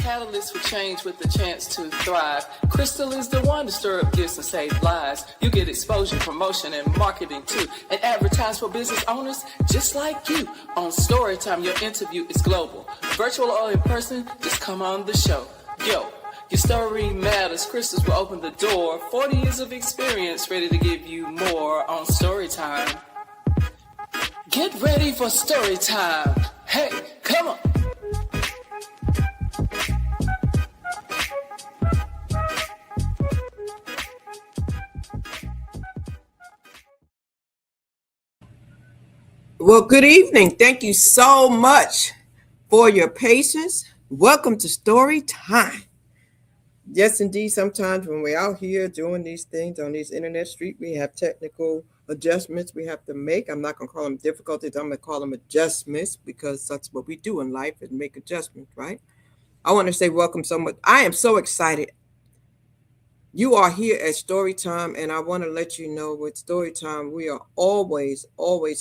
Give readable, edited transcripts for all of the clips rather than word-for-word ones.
catalyst for change with the chance to thrive. Crystal is the one to stir up gifts and save lives. You get exposure, promotion, and marketing too. And advertise for business owners just like you. On Storytime, your interview is global. Virtual or in person, just come on the show. Yo, your story matters. Crystals will open the door. 40 years of experience, ready to give you more on Storytime. Get ready for Storytime. Hey, come on. Well, good evening. Thank you so much for your patience. Welcome to Story Time. Yes, indeed, sometimes when we're out here doing these things on these internet street, we have technical adjustments we have to make. I'm not going to call them difficulties. I'm going to call them adjustments because that's what we do in life is make adjustments, right? I want to say welcome so much. I am so excited. You are here at Storytime, and I want to let you know with Storytime, we are always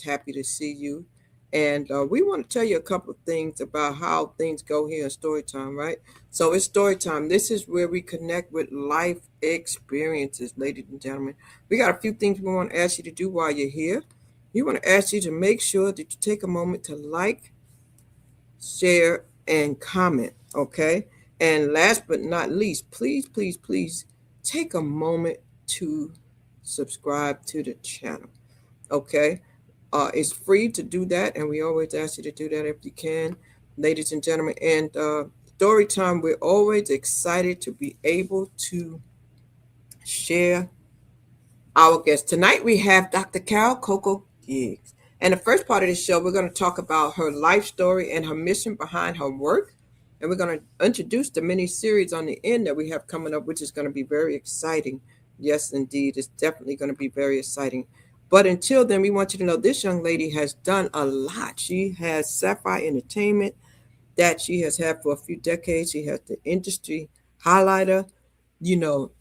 happy to see you. And we want to tell you a couple of things about how things go here in Storytime, right? So it's Storytime. This is where we connect with life experiences, ladies and gentlemen. We got a few things we want to ask you to do while you're here. We want to ask you to make sure that you take a moment to like, share, and comment, okay? And last but not least, please take a moment to subscribe to the channel, okay? It's free to do that, and we always ask you to do that if you can, ladies and gentlemen. And Storytime, we're always excited to be able to share our guests. Tonight we have Dr. CocoDiggs. And the first part of the show, we're going to talk about her life story and her mission behind her work. And we're going to introduce the mini series on the end that we have coming up, which is going to be very exciting. Yes, indeed. It's definitely going to be very exciting. But until then, we want you to know this young lady has done a lot. She has Sapphire Entertainment that she has had for a few decades. She has the Industry Highlighter,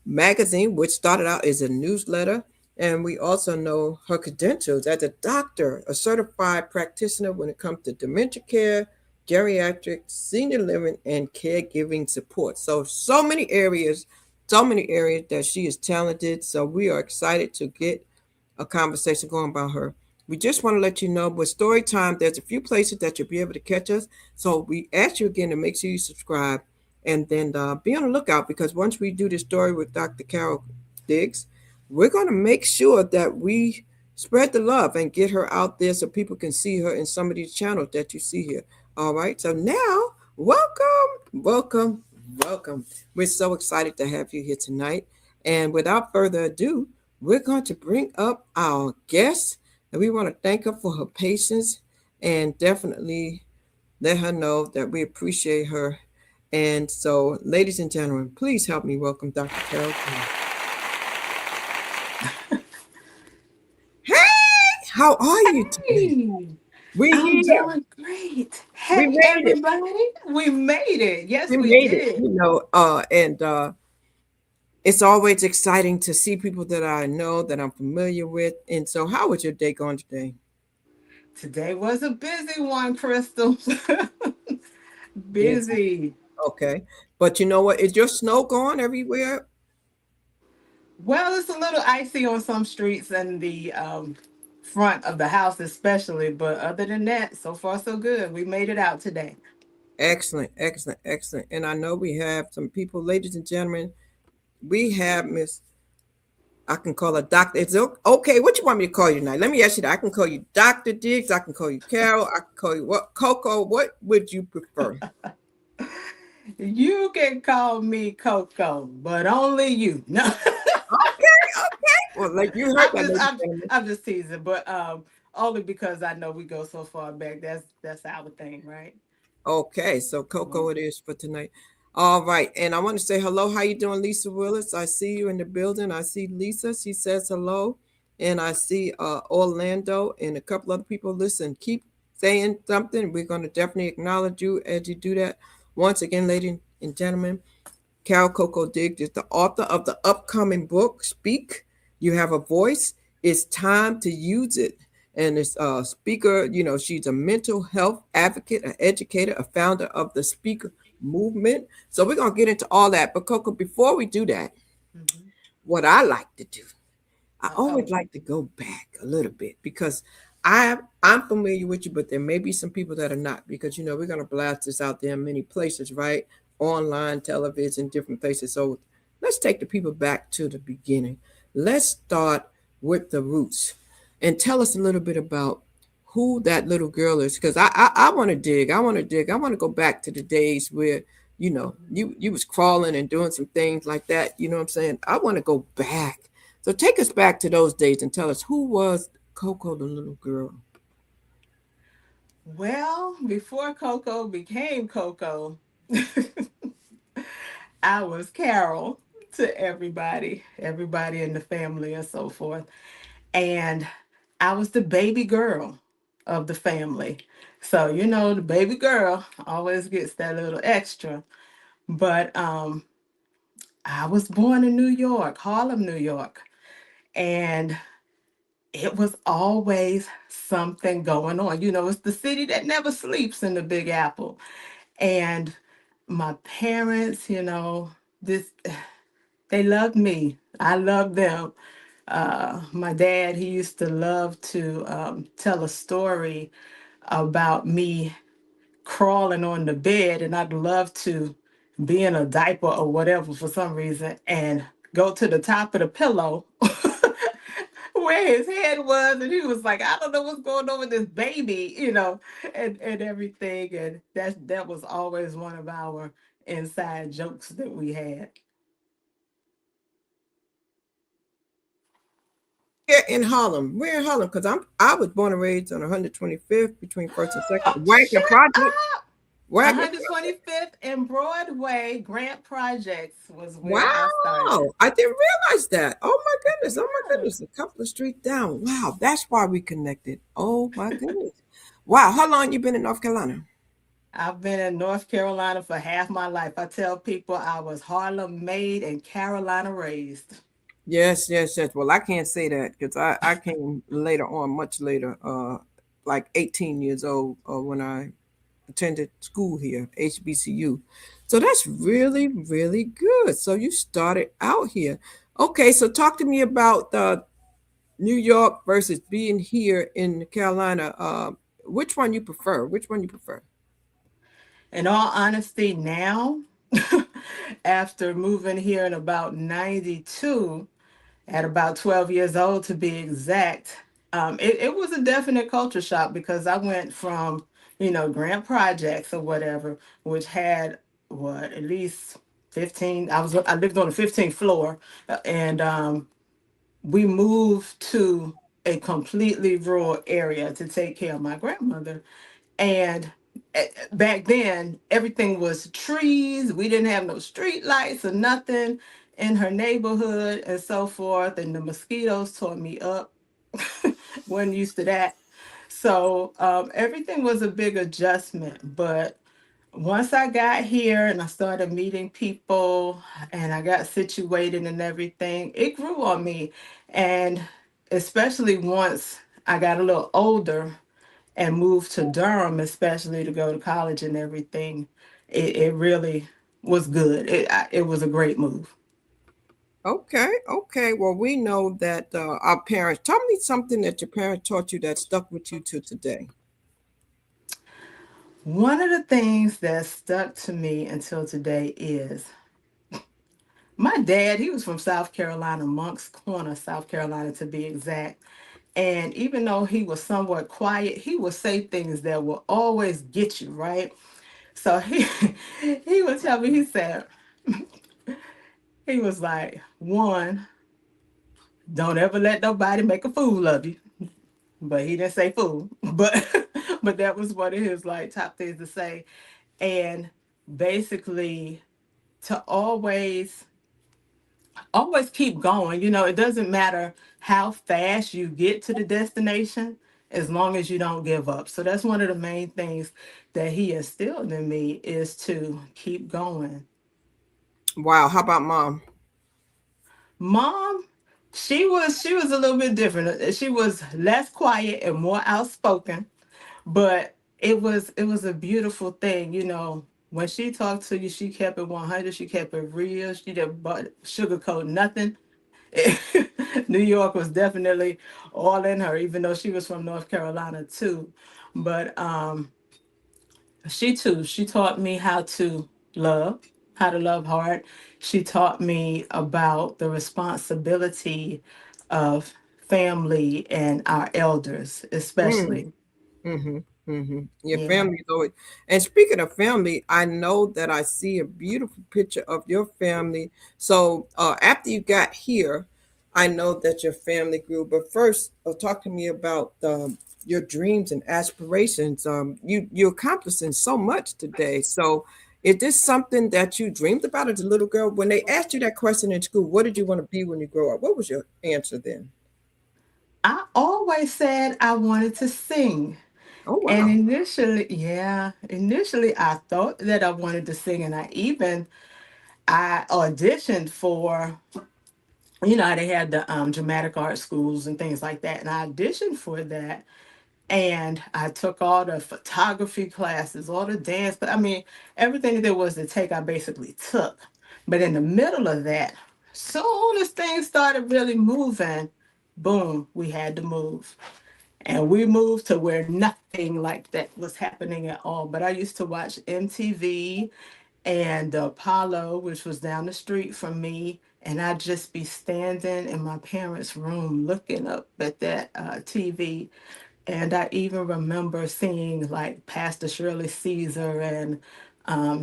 magazine, which started out as a newsletter. And we also know her credentials as a doctor, a certified practitioner when it comes to dementia care, geriatrics, senior living, and caregiving support. So many areas that she is talented. So we are excited to get a conversation going about her. We just want to let you know with Storytime, there's a few places that you'll be able to catch us. So we ask you again to make sure you subscribe and then be on the lookout, because once we do this story with Dr. CocoDiggs, we're going to make sure that we spread the love and get her out there so people can see her in some of these channels that you see here. All right. So now, welcome. We're so excited to have you here tonight. And without further ado, we're going to bring up our guest. And we want to thank her for her patience and definitely let her know that we appreciate her. And so, ladies and gentlemen, please help me welcome Dr. Carol. Hey, how are you today? I'm doing great. Hey, everybody. We made it. Yes, we did. And it's always exciting to see people that I know, that I'm familiar with. And so how was your day going today? Today was a busy one, Crystal. Busy. Okay. But you know what? Is your snow gone everywhere? Well, it's a little icy on some streets and the front of the house especially. But other than that, so far so good. We made it out today. Excellent. And I know we have some people, ladies and gentlemen. We have Miss, I can call her Doctor. It's okay. What you want me to call you tonight? Let me ask you that. I can call you Dr. Diggs. I can call you Carol. I can call you what? Coco. What would you prefer? You can call me Coco, but only you. No. Okay. Well, like you heard I'm just teasing, but only because I know we go so far back. That's our thing, right? Okay, so Coco it is for tonight. All right, and I want to say hello. How you doing, Lisa Willis? I see you in the building. I see Lisa. She says hello, and I see Orlando and a couple other people. Listen, keep saying something. We're going to definitely acknowledge you as you do that. Once again, ladies and gentlemen, Carol CocoDiggs is the author of the upcoming book, Speak. You have a voice. It's time to use it. And it's a speaker, she's a mental health advocate, an educator, a founder of the Speaker movement. So we're gonna get into all that. But Coco, before we do that, Hmm. what I like to do, I always Uh-oh. like to go back a little bit because I'm familiar with you, but there may be some people that are not because we're gonna blast this out there in many places, right? Online, television, different places. So let's take the people back to the beginning. Let's start with the roots and tell us a little bit about who that little girl is because I want to dig. I want to dig. I want to go back to the days where you was crawling and doing some things like that. You know what I'm saying? I want to go back. So take us back to those days and tell us who was Coco the little girl. Well, before Coco became Coco, I was Carol to everybody in the family and so forth. And I was the baby girl of the family. So, the baby girl always gets that little extra. But I was born in New York, Harlem, New York. And it was always something going on. It's the city that never sleeps in the Big Apple. And my parents, this they loved me. I loved them. My dad, he used to love to tell a story about me crawling on the bed, and I'd love to be in a diaper or whatever for some reason and go to the top of the pillow where his head was, and he was like, I don't know what's going on with this baby, and everything. And that was always one of our inside jokes that we had. We're in Harlem. We're in Harlem because I was born and raised on 125th between first and second. Wanker Shut Project. up! Wanker Project. 125th and Broadway, Grant Projects was where I started. Wow. I didn't realize that. Oh my goodness. Oh my Yeah. goodness. A couple of streets down. Wow. That's why we connected. Oh my goodness. Wow. How long you been in North Carolina? I've been in North Carolina for half my life. I tell people I was Harlem made and Carolina raised. Yes, yes, yes. Well, I can't say that because I came later on, much later, like 18 years old when I attended school here, HBCU. So that's really, really good. So you started out here. Okay, so talk to me about New York versus being here in Carolina. Which one you prefer? Which one you prefer? In all honesty, now, after moving here in about 92, at about 12 years old to be exact, it was a definite culture shock because I went from, Grant Projects or whatever, which had what, at least 15, I lived on the 15th floor, and we moved to a completely rural area to take care of my grandmother. And back then, everything was trees. We didn't have no street lights or nothing in her neighborhood and so forth. And the mosquitoes tore me up. Wasn't used to that. So everything was a big adjustment. But once I got here and I started meeting people and I got situated and everything, it grew on me. And especially once I got a little older and moved to Durham, especially to go to college and everything, it really was good. It was a great move. Okay, okay. Well, we know that our parents. Tell me something that your parents taught you that stuck with you to today. One of the things that stuck to me until today is my dad. He was from South Carolina, Moncks Corner, South Carolina to be exact. And even though he was somewhat quiet, he would say things that will always get you, right? So he would tell me, he was like, one, don't ever let nobody make a fool of you. But he didn't say fool. But but that was one of his like top things to say. And basically to always keep going. It doesn't matter how fast you get to the destination as long as you don't give up. So that's one of the main things that he instilled in me is to keep going. Wow. How about mom? Mom, she was a little bit different. She was less quiet and more outspoken, but it was a beautiful thing. when she talked to you, she kept it 100. She kept it real. She didn't sugarcoat nothing. New York was definitely all in her, even though she was from North Carolina too. But she too, she taught me how to love hard. She taught me about the responsibility of family and our elders, especially. Mm-hmm. Mm-hmm. Your Yeah. family is always. And speaking of family, I know that I see a beautiful picture of your family. So after you got here, I know that your family grew. But first, talk to me about your dreams and aspirations. You're accomplishing so much today. So is this something that you dreamed about as a little girl? When they asked you that question in school, what did you want to be when you grow up? What was your answer then? I always said I wanted to sing. Oh And wow. initially I thought that I wanted to sing, and I auditioned for, they had the dramatic art schools and things like that, and I auditioned for that, and I took all the photography classes, all the dance, but I mean everything there was to take, I basically took. But in the middle of that, soon as things started really moving, boom, we had to move. And we moved to where nothing like that was happening at all. But I used to watch MTV and Apollo, which was down the street from me. And I'd just be standing in my parents' room looking up at that TV. And I even remember seeing like Pastor Shirley Caesar and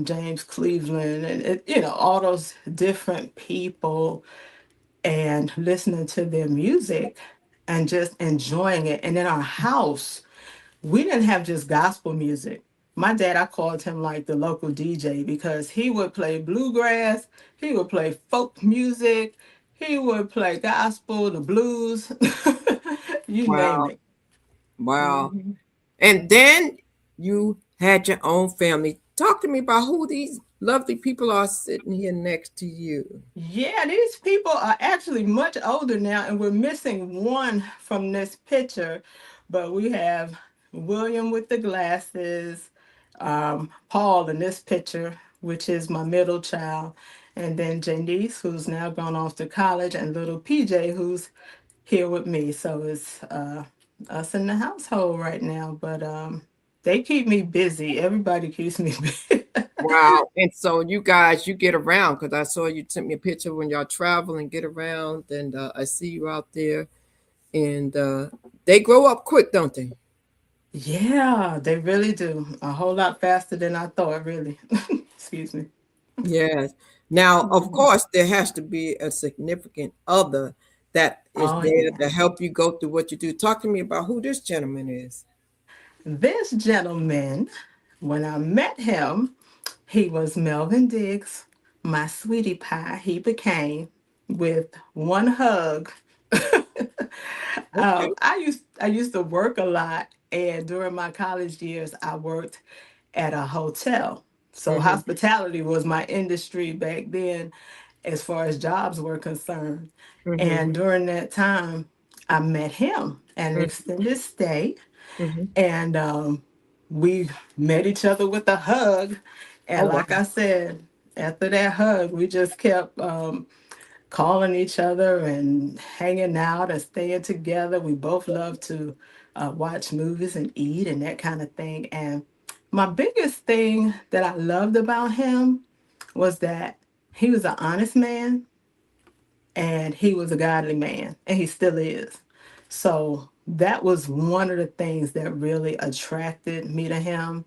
James Cleveland and, all those different people, and listening to their music and just enjoying it. And in our house, we didn't have just gospel music. My dad, I called him like the local DJ because he would play bluegrass, he would play folk music, he would play gospel, the blues, you name Wow. it. Wow. Mhm. And then you had your own family. Talk to me about who these lovely people are sitting here next to you. Yeah, these people are actually much older now, and we're missing one from this picture. But we have William with the glasses, Paul in this picture, which is my middle child, and then Janice, who's now gone off to college, and little PJ, who's here with me. So it's us in the household right now. But they keep me busy. Everybody keeps me busy. Wow. And so you guys, you get around because I saw you sent me a picture when y'all travel and get around. And I see you out there. And they grow up quick, don't they? Yeah, they really do. A whole lot faster than I thought, really. Excuse me. Yes. Now, of Mhm. course, there has to be a significant other that is Oh, there yeah. to help you go through what you do. Talk to me about who this gentleman is. This gentleman, when I met him, he was Melvin Diggs, my sweetie pie. He became with one hug. Okay. I used to work a lot, and during my college years, I worked at a hotel. So Mm-hmm. hospitality was my industry back then, as far as jobs were concerned. Mm-hmm. And during that time, I met him at an extended stay, Mm-hmm. and we met each other with a hug. Oh, And wow. like I said, after that hug, we just kept calling each other and hanging out and staying together. We both love to watch movies and eat and that kind of thing. And my biggest thing that I loved about him was that he was an honest man and he was a godly man, and he still is. So that was one of the things that really attracted me to him,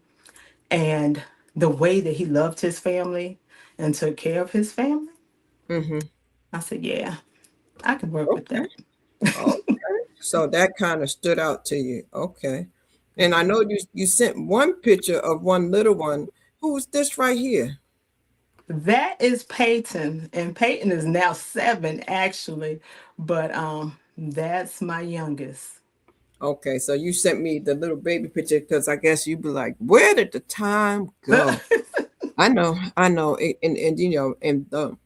and the way that he loved his family and took care of his family. Mm-hmm. I said, yeah, I can work with Okay. that. Okay. So that kind of stood out to you. Okay. And I Yeah. know you sent one picture of one little one. Who's this right here? That is Peyton, and Peyton is now 7 actually, but that's my youngest. Okay, so you sent me the little baby picture because I guess you'd be like, where did the time go? I know, and you know, and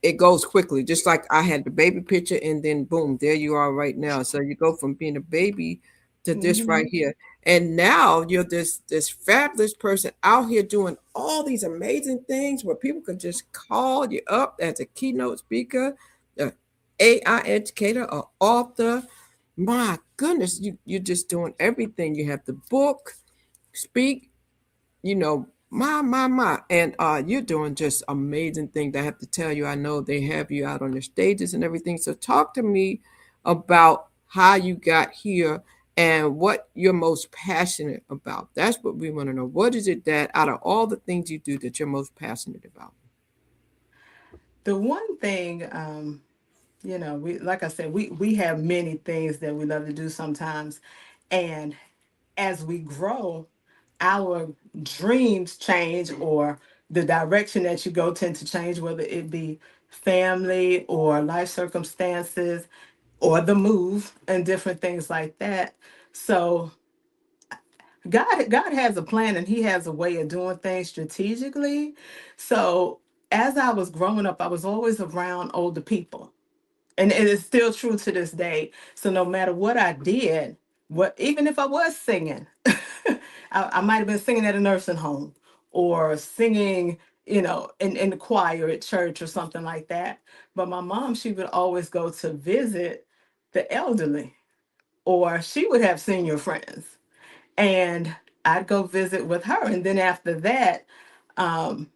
it goes quickly. Just like I had the baby picture, and then boom, there you are right now. So you go from being a baby to this right Mhm. here. And now you're this fabulous person out here doing all these amazing things where people can just call you up as a keynote speaker, an AI educator, or author. My goodness, you're just doing everything. You have the book, speak, my. And you're doing just amazing things. I have to tell you, I know they have you out on the stages and everything. So talk to me about how you got here and what you're most passionate about. That's what we want to know. What is it that out of all the things you do that you're most passionate about? The one thing, we like I said, we have many things that we love to do sometimes, and as we grow, our dreams change, or the direction that you go tend to change, whether it be family or life circumstances or the move and different things like that. So God has a plan, and he has a way of doing things strategically. So as I was growing up, I was always around older people. And it is still true to this day. So no matter what I did, even if I was singing, I might have been singing at a nursing home or singing, in the choir at church or something like that. But my mom, she would always go to visit the elderly, or she would have senior friends, and I'd go visit with her. And then after that, um,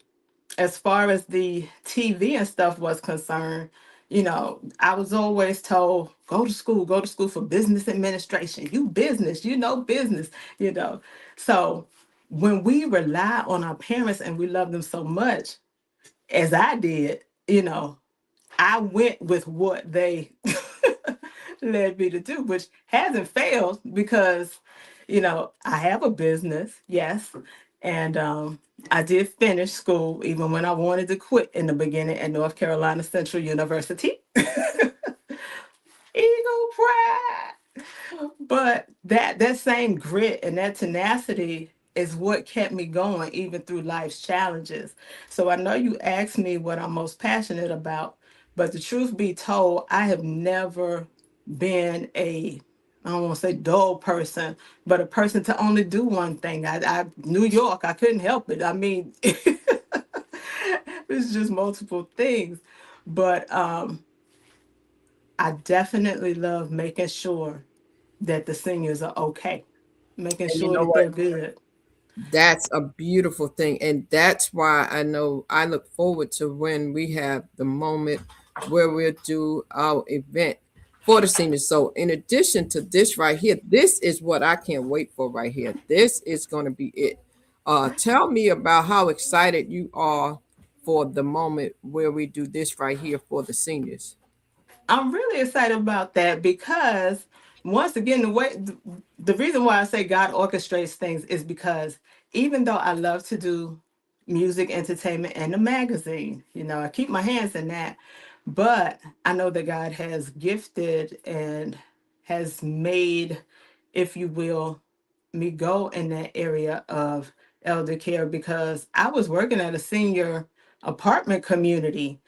as far as the TV and stuff was concerned, I was always told, go to school for business administration. You business, business, you know. So when we rely on our parents and we love them so much, as I did, I went with what they led me to do, which hasn't failed because, I have a business, yes. And I did finish school even when I wanted to quit in the beginning at North Carolina Central University. Eagle pride. But that same grit and that tenacity is what kept me going even through life's challenges. So I know you asked me what I'm most passionate about, but the truth be told, I have never been I don't want to say dull person, but a person to only do one thing. New York, I couldn't help it. I mean, it's just multiple things. But I definitely love making sure that the seniors are okay, making And you sure know that what? they're good. That's a beautiful thing. And that's why I know I look forward to when we have the moment where we'll do our event for the seniors. So, in addition to this right here, this is what I can't wait for right here. This is going to be it. Tell me about how excited you are for the moment where we do this right here for the seniors. I'm really excited about that because once again, the reason why I say God orchestrates things is because even though I love to do music, entertainment, and a magazine, I keep my hands in that, but I know that God has gifted and has made, if you will, me go in that area of elder care because I was working at a senior apartment community,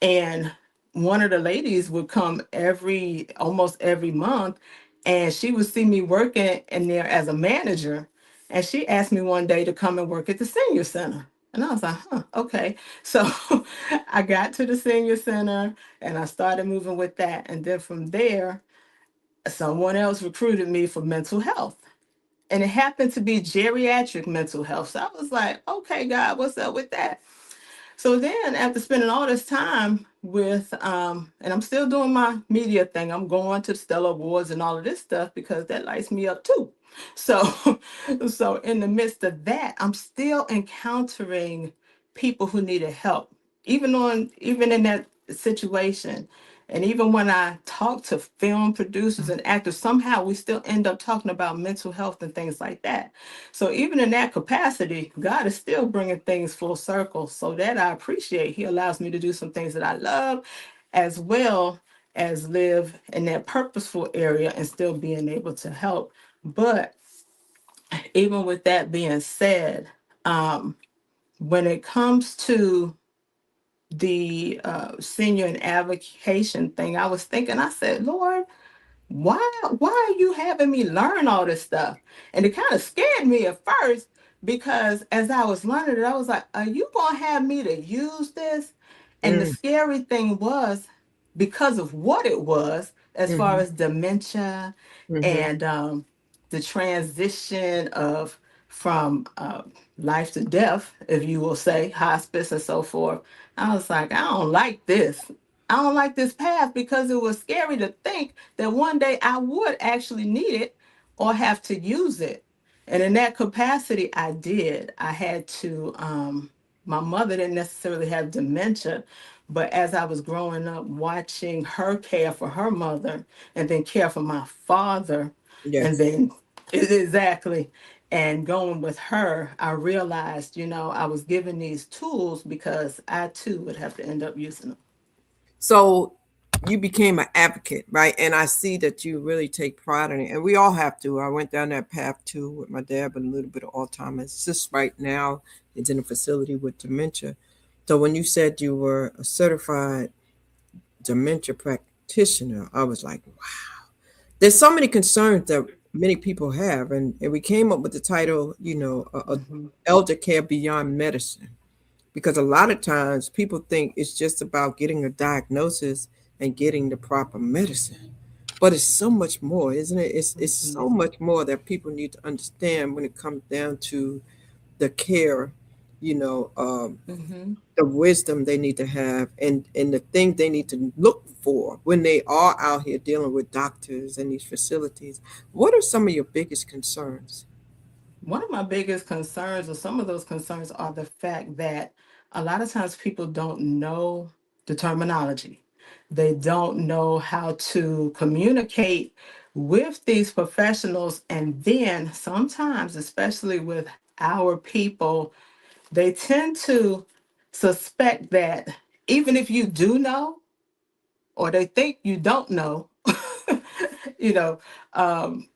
and one of the ladies would come almost every month, and she would see me working in there as a manager, and she asked me one day to come and work at the senior center. And I was like, huh, okay. So I got to the senior center and I started moving with that. And then from there, someone else recruited me for mental health. And it happened to be geriatric mental health. So I was like, okay, God, what's up with that? So then, after spending all this time with, and I'm still doing my media thing, I'm going to the Stellar Awards and all of this stuff because that lights me up too. So, so in the midst of that, I'm still encountering people who needed help, even in that situation. And even when I talk to film producers and actors, somehow we still end up talking about mental health and things like that. So even in that capacity, God is still bringing things full circle. So that I appreciate. He allows me to do some things that I love, as well as live in that purposeful area and still being able to help. But even with that being said, when it comes to the senior and avocation thing, I was thinking, I said, Lord, why are you having me learn all this stuff? And it kind of scared me at first because as I was learning it, I was like, are you gonna have me to use this? And the Mm, scary thing was because of what it was, as far mm-hmm, as dementia mm-hmm. and the transition of from life to death, if you will say, hospice and so forth. I was like, I don't like this. I don't like this path because it was scary to think that one day I would actually need it or have to use it. And in that capacity, I did. I had to, my mother didn't necessarily have dementia, but as I was growing up, watching her care for her mother and then care for my father, and Yes. then exactly, and going with her, I realized, I was given these tools because I too would have to end up using them. So you became an advocate, right? And I see that you really take pride in it. And we all have to. I went down that path too with my dad, but a little bit of Alzheimer's. Just right now, it's in a facility with dementia. So when you said you were a certified dementia practitioner, I was like, wow. There's so many concerns that many people have. And we came up with the title, Hmm. Elder Care Beyond Medicine, because a lot of times people think it's just about getting a diagnosis and getting the proper medicine, but it's so much more, isn't it? It's Hmm. so much more that people need to understand when it comes down to the care, you know um, Hmm. the wisdom they need to have, and the thing they need to look for when they are out here dealing with doctors and these facilities. What are some of your biggest concerns? One of my biggest concerns, or some of those concerns, are the fact that a lot of times people don't know the terminology. They don't know how to communicate with these professionals. And then sometimes, especially with our people, they tend to suspect that even if you do know, or they think you don't know, you know, um,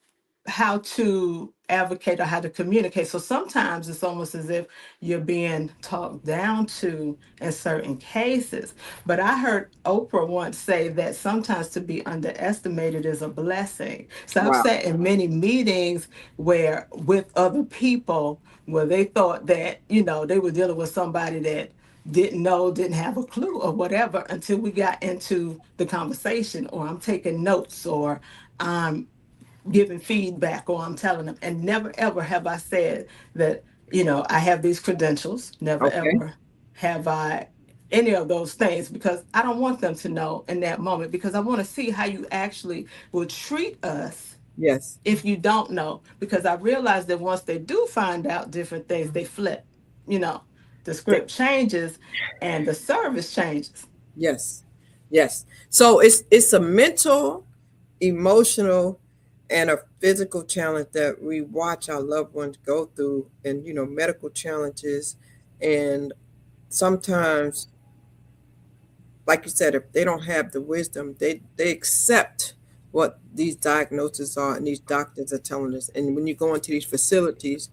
how to advocate or how to communicate. So sometimes it's almost as if you're being talked down to in certain cases. But I heard Oprah once say that sometimes to be underestimated is a blessing. So I've Wow. sat in many meetings where with other people where they thought that, they were dealing with somebody that didn't know, didn't have a clue or whatever until we got into the conversation, or I'm taking notes, or I'm giving feedback, or I'm telling them. And never ever have I said that, I have these credentials. Never Okay. ever have I any of those things, because I don't want them to know in that moment, because I want to see how you actually will treat us Yes. if you don't know. Because I realize that once they do find out different things, they flip, you know, the They- script changes and the service changes. yes. Yes. So it's a mental, emotional, and a physical challenge that we watch our loved ones go through, and medical challenges. And sometimes, like you said, if they don't have the wisdom, they accept what these diagnoses are and these doctors are telling us. And when you go into these facilities,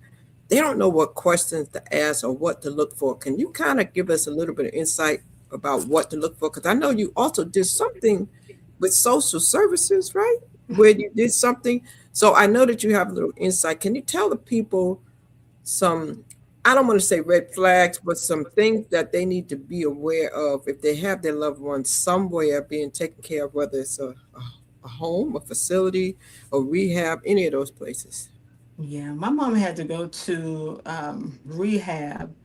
they don't know what questions to ask or what to look for. Can you kind of give us a little bit of insight about what to look for? Because I know you also did something with social services, right? Where you did something. So I know that you have a little insight. Can you tell the people some, I don't want to say red flags, but some things that they need to be aware of if they have their loved ones somewhere being taken care of, whether it's a home, a facility, a rehab, any of those places? Yeah, my mom had to go to rehab,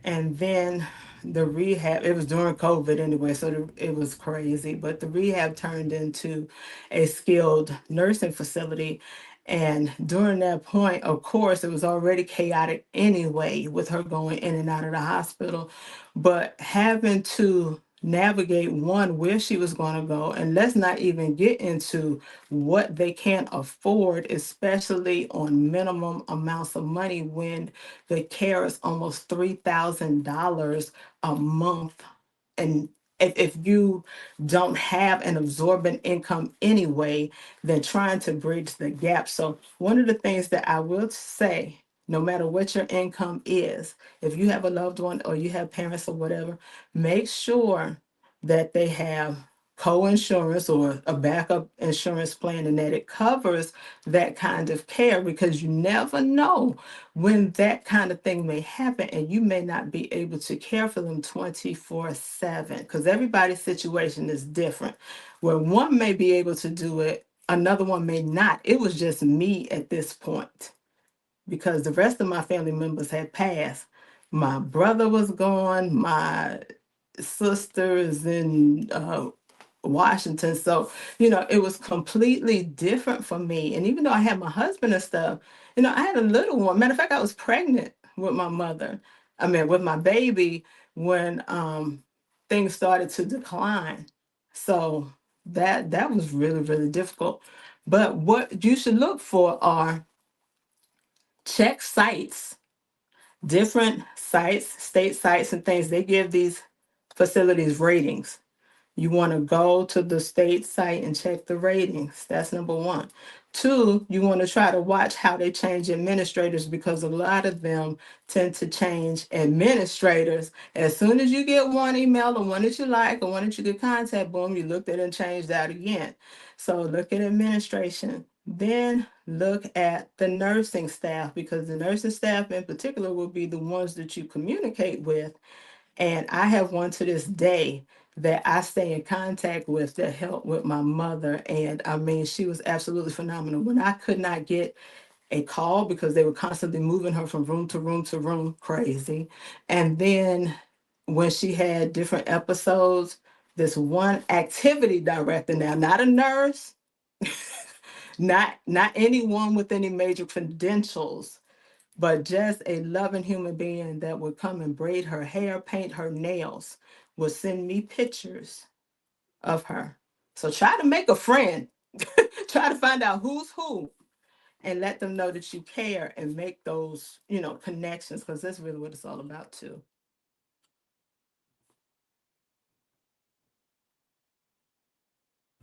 and then the rehab, it was during COVID anyway, so it was crazy. But the rehab turned into a skilled nursing facility. And during that point, of course, it was already chaotic anyway with her going in and out of the hospital. But having to navigate one, where she was going to go, and let's not even get into what they can't afford, especially on minimum amounts of money when the care is almost $3,000 a month. And if you don't have an absorbent income anyway, then trying to bridge the gap. So, one of the things that I will say, no matter what your income is, if you have a loved one or you have parents or whatever, make sure that they have co-insurance or a backup insurance plan, and that it covers that kind of care, because you never know when that kind of thing may happen and you may not be able to care for them 24/7, because everybody's situation is different. Where one may be able to do it, another one may not. It was just me at this point because the rest of my family members had passed. My brother was gone, my sister is in Washington. So, it was completely different for me. And even though I had my husband and stuff, I had a little one. Matter of fact, I was pregnant with my mother. I mean, with my baby when things started to decline. So that was really, really difficult. But what you should look for are check sites, different sites, state sites and things. They give these facilities ratings. You want to go to the state site and check the ratings. That's number one. Two, you want to try to watch how they change administrators, because a lot of them tend to change administrators. As soon as you get one email or one that you like or one that you could contact, boom, you looked at it and changed that again. So look at administration. Then look at the nursing staff, because the nursing staff in particular will be the ones that you communicate with. And I have one to this day that I stay in contact with that helped with my mother. And I mean, she was absolutely phenomenal. When I could not get a call because they were constantly moving her from room to room to room, crazy. And then when she had different episodes, this one activity director, now not a nurse, not anyone with any major credentials, but just a loving human being that would come and braid her hair, paint her nails, would send me pictures of her. So try to make a friend, try to find out who's who, and let them know that you care and make those, connections, because that's really what it's all about too.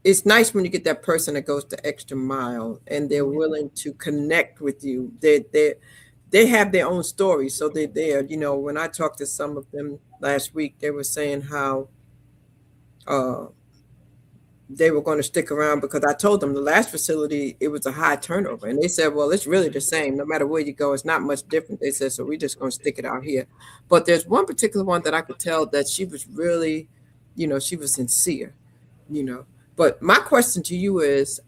It's nice when you get that person that goes the extra mile and they're Yeah. willing to connect with you. They have their own story, so they're there. When I talked to some of them last week, they were saying how uh, they were going to stick around because I told them the last facility it was a high turnover, and they said, "Well, it's really the same. No matter where you go, it's not much different." They said, "So we're just going to stick it out here." But there's one particular one that I could tell that she was really, she was sincere. You know. But my question to you is,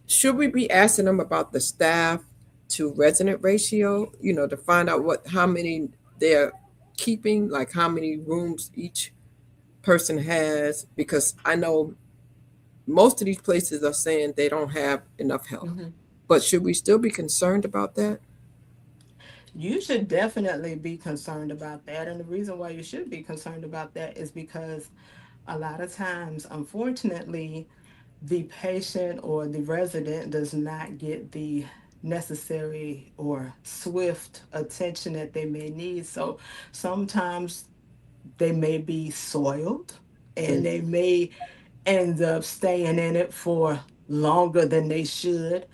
should we be asking them about the staff to resident ratio, to find out how many they're keeping, like how many rooms each person has? Because I know most of these places are saying they don't have enough help. Mhm. But should we still be concerned about that? You should definitely be concerned about that. And the reason why you should be concerned about that is because a lot of times, unfortunately, the patient or the resident does not get the necessary or swift attention that they may need. So sometimes they may be soiled and Mm. they may end up staying in it for longer than they should.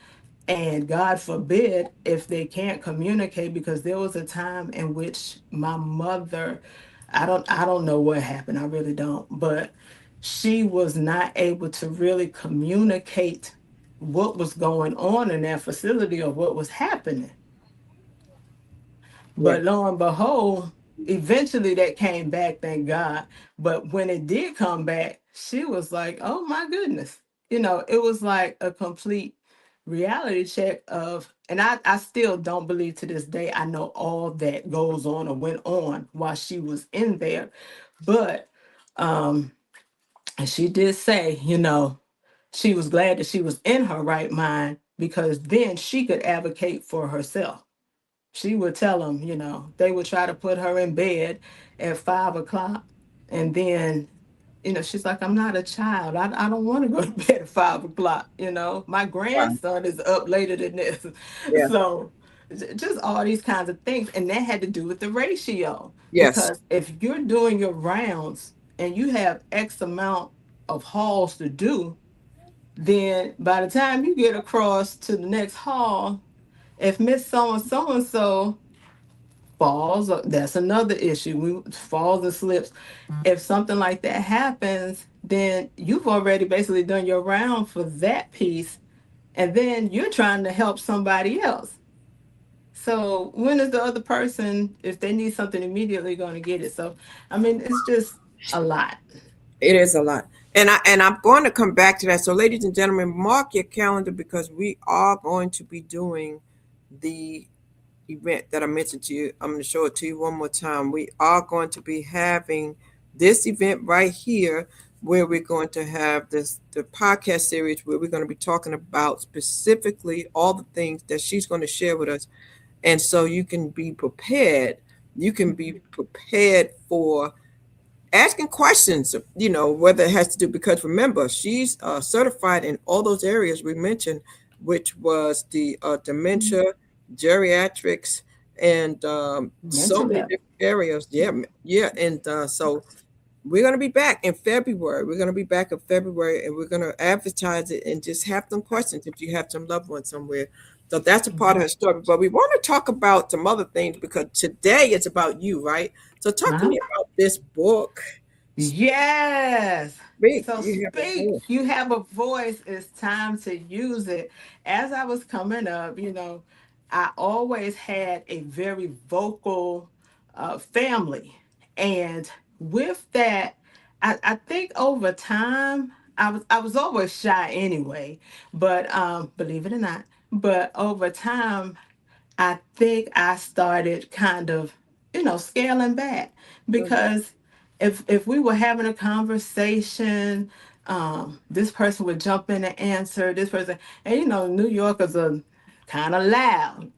And God forbid if they can't communicate, because there was a time in which my mother, I don't know what happened, I really don't, but she was not able to really communicate what was going on in that facility or what was happening. Yeah. But lo and behold, eventually that came back, thank God. But when it did come back, she was like, oh my goodness. It was like a complete reality check of, and I still don't believe to this day I know all that goes on or went on while she was in there. But um, and she did say, she was glad that she was in her right mind, because then she could advocate for herself. She would tell them, they would try to put her in bed at 5 o'clock. And then, she's like, I'm not a child. I don't want to go to bed at 5 o'clock. My Wow. grandson is up later than this. Yeah. So just all these kinds of things. And that had to do with the ratio. Yes. Because if you're doing your rounds and you have X amount of halls to do, then by the time you get across to the next hall, if Miss So and so falls, that's another issue. We falls and slips. If something like that happens, then you've already basically done your round for that piece, and then you're trying to help somebody else. So when is the other person, if they need something immediately, going to get it? So I mean, it's just a lot. It is a lot. And I'm going to come back to that. So, ladies and gentlemen, mark your calendar because we are going to be doing the event that I mentioned to you. I'm going to show it to you one more time. We are going to be having this event right here where we're going to have the podcast series where we're going to be talking about specifically all the things that she's going to share with us. And so you can be prepared. You can be prepared for asking questions, whether it has to do, because remember, she's certified in all those areas we mentioned, which was the dementia, geriatrics, and so Mental many health. different areas. Yeah, yeah. And so we're going to be back in February. We're going to be back in February, and we're going to advertise it and just have some questions if you have some loved ones somewhere. So that's a part of her story. But we want to talk about some other things because today it's about you, right? So talk to Uh-huh. me about this book. Yes. Speak. So You have a speak. voice. You have a voice. It's time to use it. As I was coming up, I always had a very vocal family. And with that, I think over time, I was always shy anyway, but believe it or not, but over time, I think I started kind of, scaling back Mhm. because if we were having a conversation, this person would jump in and answer this person, and New Yorkers are kind of loud.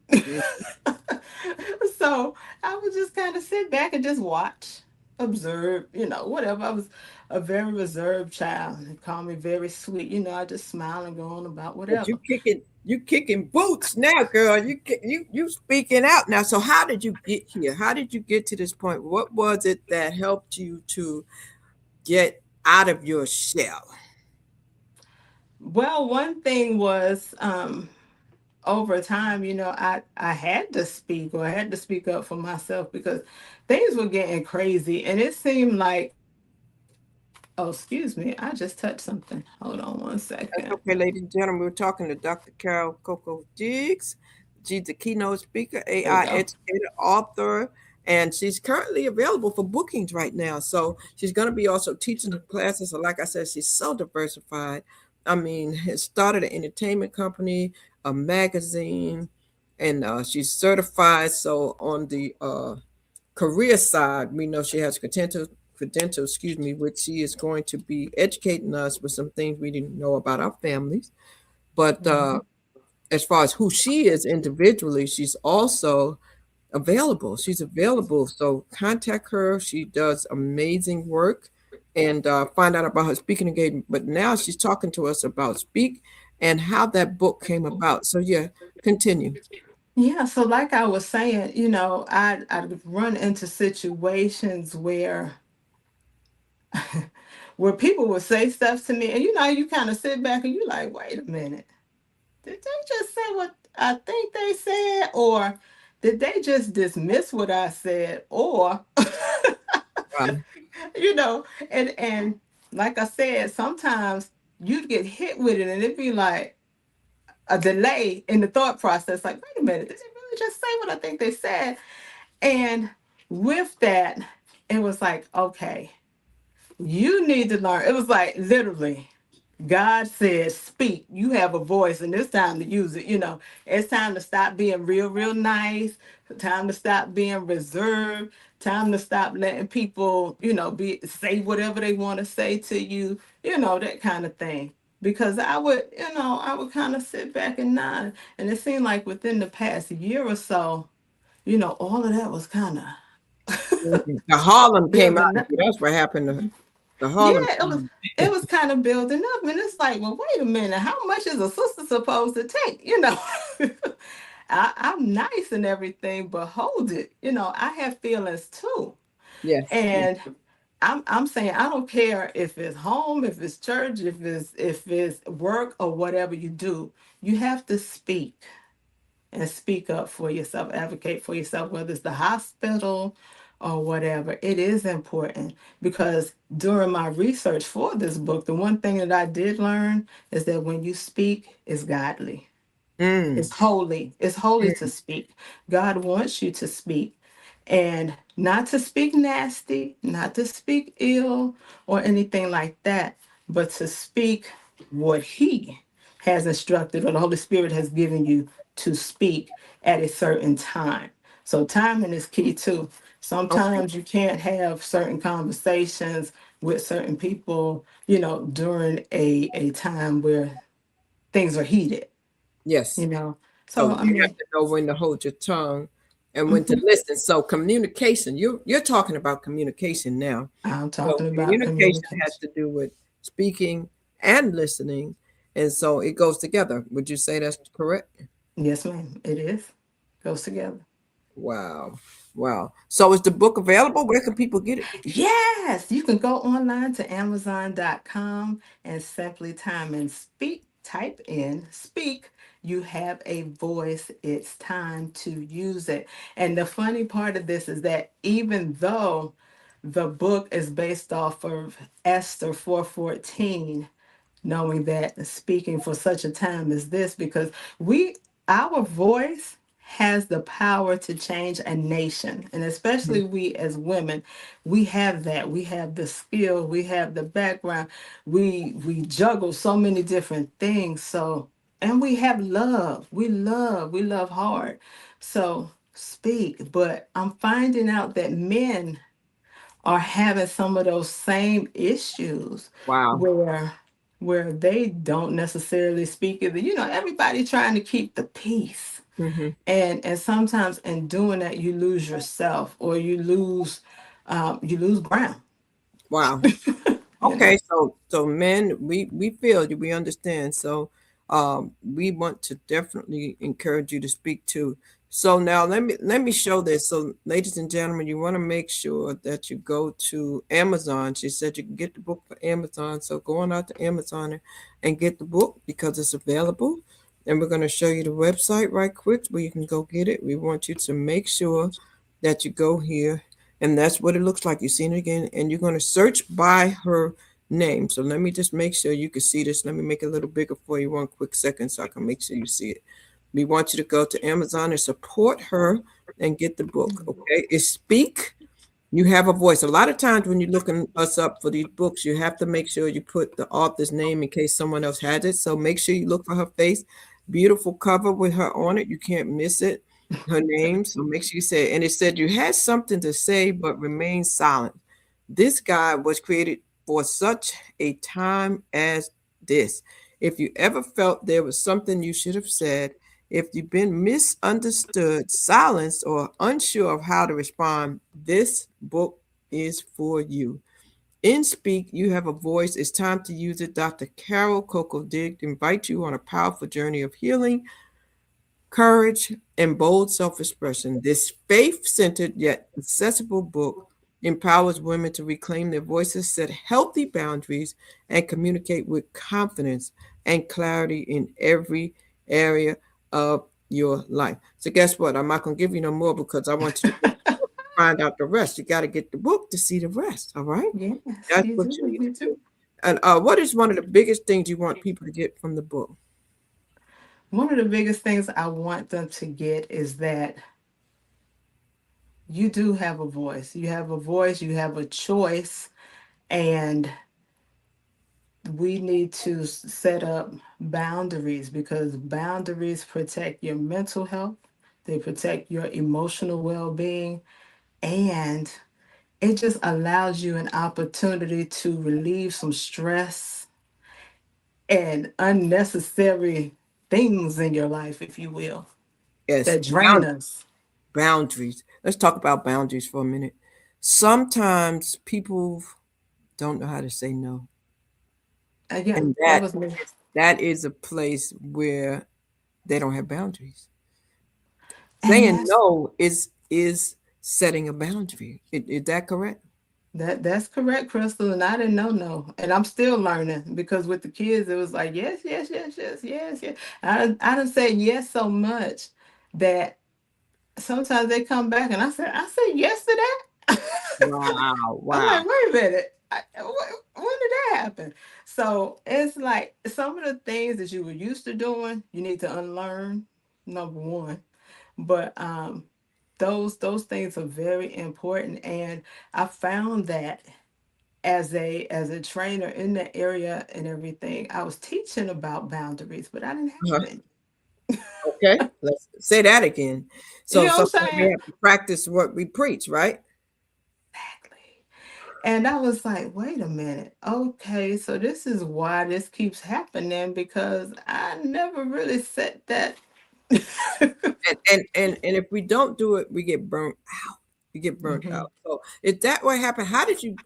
So I would just kind of sit back and just watch, observe, whatever. I was a very reserved child. They call me very sweet. I just smile and go on about But whatever. you kicking boots now, girl. You speaking out now. So how did you get here? How did you get to this point? What was it that helped you to get out of your shell? Well, one thing was over time, I had to speak, or I had to speak up for myself because things were getting crazy, and it seemed like, oh, excuse me, I just touched something. Hold on one second. That's okay, ladies and gentlemen. We're talking to Dr. Carol Coco Diggs. She's the keynote speaker, There we AI go. educator, author, and she's currently available for bookings right now. So she's going to be also teaching the classes. So, like I said, she's so diversified. I mean, has started an entertainment company, a magazine, and she's certified. So on the career side, we know she has credentials, excuse me, which she is going to be educating us with some things we didn't know about our families. But Mhm. as far as who she is individually, she's also available. She's available. So contact her. She does amazing work and find out about her speaking engagement. But now she's talking to us about Speak and how that book came about. So, yeah, continue. Yeah, so like I was saying, I'd run into situations where people would say stuff to me, and you kind of sit back and you like, wait a minute, did they just say what I think they said, or did they just dismiss what I said, or Wow. you know, and like I said, sometimes you'd get hit with it, and it'd be like a delay in the thought process. Like, wait a minute, did they really just say what I think they said? And with that, it was like, okay, you need to learn. It was like literally, God says, speak. You have a voice, and it's time to use it. It's time to stop being real, real nice. Time to stop being reserved. Time to stop letting people, be say whatever they want to say to you. That kind of thing. Because I would kind of sit back and nod, and it seemed like within the past year or so, all of that was kind of Mhm. The Harlem came out building of up. you. That's what happened. The Yeah, Harlem. it was kind of building up, and it's like, well, wait a minute, how much is a sister supposed to take? I'm nice and everything, but hold it. I have feelings too, Yes. and I'm saying I don't care if it's home, if it's church, if it's work or whatever you do, you have to speak and speak up for yourself, advocate for yourself, whether it's the hospital, or whatever. It is important because during my research for this book, the one thing that I did learn is that when you speak, it's godly. Mm, It's holy. It's holy to mm. speak. God wants you to speak and not to speak nasty, not to speak ill or anything like that, but to speak what He has instructed or the Holy Spirit has given you to speak at a certain time. So, timing is key too. Okay. Sometimes you can't have certain conversations with certain people, during a time where things are heated Yes. you know. So So I you have mean, to know when to hold your tongue and when to mhm, listen. So communication, you're talking about communication now. I'm So talking about communication has communication. to do with speaking and listening. And so it goes together. Would you say that's correct? Yes, ma'am. It is. Goes together. Wow. Wow. So is the book available? Where can people get it? Yes, you can go online to Amazon.com and simply time and speak. Type in speak. You have a voice. It's time to use it. And the funny part of this is that even though the book is based off of Esther 4:14, knowing that speaking for such a time as this, because our voice has the power to change a nation, and especially we as women, we have that. We have the skill, we have the background, we juggle so many different things. So, and we have love, we love hard. So speak. But I'm finding out that men are having some of those same issues Wow. where they don't necessarily speak of everybody trying to keep the peace, Hmm. and sometimes in doing that you lose yourself, or you lose ground. Wow. you know Okay, so men, we feel you, we understand. So we want to definitely encourage you to speak too. So now let me show this. So ladies and gentlemen, you want to make sure that you go to Amazon. She said you can get the book for Amazon. So go on out to Amazon and get the book because it's available. And we're going to show you the website right quick where you can go get it. We want you to make sure that you go here, and that's what it looks like. You've seen it again, and you're going to search by her name. So let me just make sure you can see this. Let me make it a little bigger for you 1 quick second so I can make sure you see it. We want you to go to Amazon and support her and get the book. Okay, it's Speak. You have a voice. A lot of times when you're looking us up for these books, you have to make sure you put the author's name in case someone else has it. So make sure you look for her face. Beautiful cover with her on it. You can't miss it. Her name. So make sure you say it. And it said you had something to say but remain silent. This guide was created for such a time as this. If you ever felt there was something you should have said, if you've been misunderstood, silenced, or unsure of how to respond, this book is for you. In Speak, you have a voice. It's time to use it. Dr. Carol CocoDiggs invites you on a powerful journey of healing, courage, and bold self expression. This faith centered yet accessible book empowers women to reclaim their voices, set healthy boundaries, and communicate with confidence and clarity in every area of your life. So, guess what? I'm not going to give you no more because I want you to get the book to find out the rest. You got to get the book to see the rest. All right. Yes, That's you what you do, need you to do. do. And what is one of the biggest things you want people to get from the book? One of the biggest things I want them to get is that you do have a voice. You have a voice, you have a choice, and we need to set up boundaries, because boundaries protect your mental health, they protect your emotional well-being, and it just allows you an opportunity to relieve some stress and unnecessary things in your life, if you will, Yes. that drain us. Boundaries. Let's talk about boundaries for a minute. Sometimes people don't know how to say no. Yeah, And that was me. that is a place where they don't have boundaries. And Saying that's no is setting a boundary. Is that correct? that's correct, Crystal. And I didn't know no. And I'm still learning, because with the kids, it was like, yes, yes, yes, yes, yes, yes. I done said yes so much that sometimes they come back and I said yes to that. Wow, I'm wow. like, wait a minute. When did that happen? So it's like some of the things that you were used to doing, you need to unlearn. Number one, but those things are very important, and I found that as a trainer in the area and everything, I was teaching about boundaries, but I didn't Uh-huh. have any. Okay, let's say that again. You So know what I'm sometimes we saying? have to practice what we preach, right? Exactly. And I was like, wait a minute. Okay, so this is why this keeps happening because I never really set that. And if we don't do it, we get burnt out. You get burnt Mhm. out. So if that what happened, how did you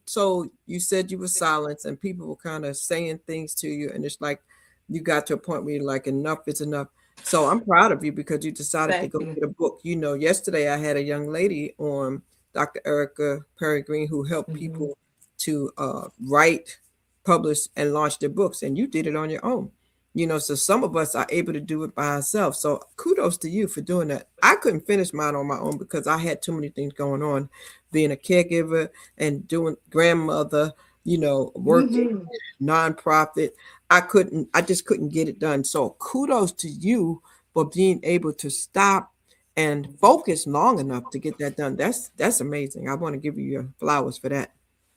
so you said you were silenced and people were kind of saying things to you, and it's like you got to a point where you're like, enough is enough. So I'm proud of you because you decided to Thank go you. get a book. Yesterday I had a young lady on, Dr. Erica Perry Green, who helped Mhm. people to write, publish, and launch their books, and you did it on your own. So some of us are able to do it by ourselves. So kudos to you for doing that. I couldn't finish mine on my own because I had too many things going on, being a caregiver and doing grandmother, working Mhm. nonprofit. I just couldn't get it done. So kudos to you for being able to stop and focus long enough to get that done. That's amazing. I want to give you your flowers for that.